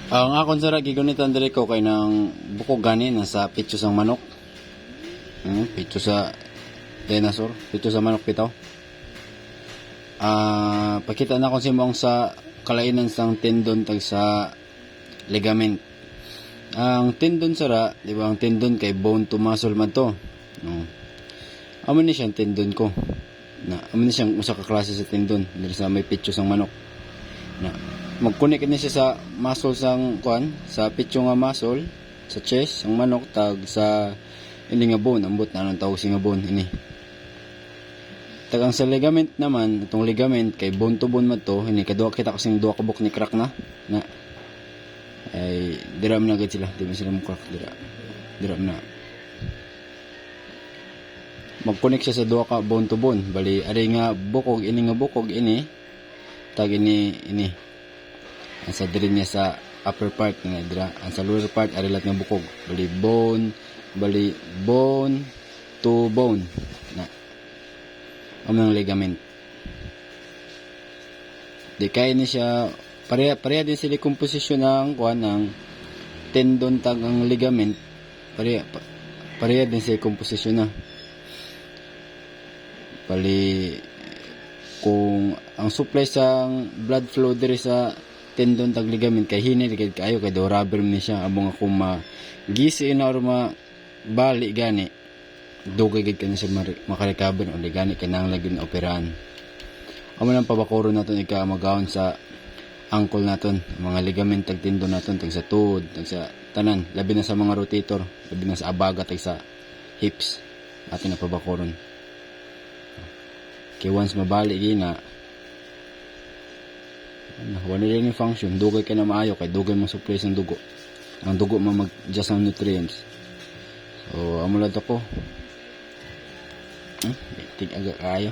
Ang akon sa gigunitan diri ko kay nang bukog gani nasa pitso sang manok. Pitso sa dinosaur, pitso sa manok bitaw. Pakita na ko si mong sa kalainan sang tendon tag sa ligament. Ang tendon sara, di ba ang tendon kay bone to muscle man to. Amo ni siyang tendon ko. Amo ni siyang usa ka klase sa tendon diri sa may pitso sang manok. Mag-connect ni siya sa muscle sang sa pitso nga muscle sa chest sang manok tag sa ini nga bone, ambot na anong tawag nga bone ini. Tagang sa ligament naman, itong ligament kay bone to bone man to, ini kadua kita kasing duha ka buk ni crack na ay dira man agad sila, di ba sila mo crack dira na. Mag-connect siya sa duha ka bone to bone, bali ari nga bukog ini tag ini sa diri niya sa upper part nga dira, ang sa lower part ari lat nga bukog, bali bone to bone na ang ligament. Di kaya ni siya pareha din sila komposisyon ng ng tendon tag ang ligament, pareha din sila komposisyon na. Bali kung ang supply sa blood flow diri sa tendon tag ligament kay hinay gid kayo kay do rubber ni siya abong ako magisi na or bali gani dugay gid kani siya makarecover o gani kinahanglan gyud operahan. Amo nang pabakuro naton ika magawon sa ankle naton, mga ligament tag tendon naton tag sa tuhod, tag sa tanan, labi na sa mga rotator, labi na sa abaga tag sa hips atin na pabakuron. Kay once mabali gina wala rin yung function, dugay ka na maayo kay dugay mo supply ng dugo, ang dugo mo mag-adjust ng nutrients. So amulad ako tig aga kayo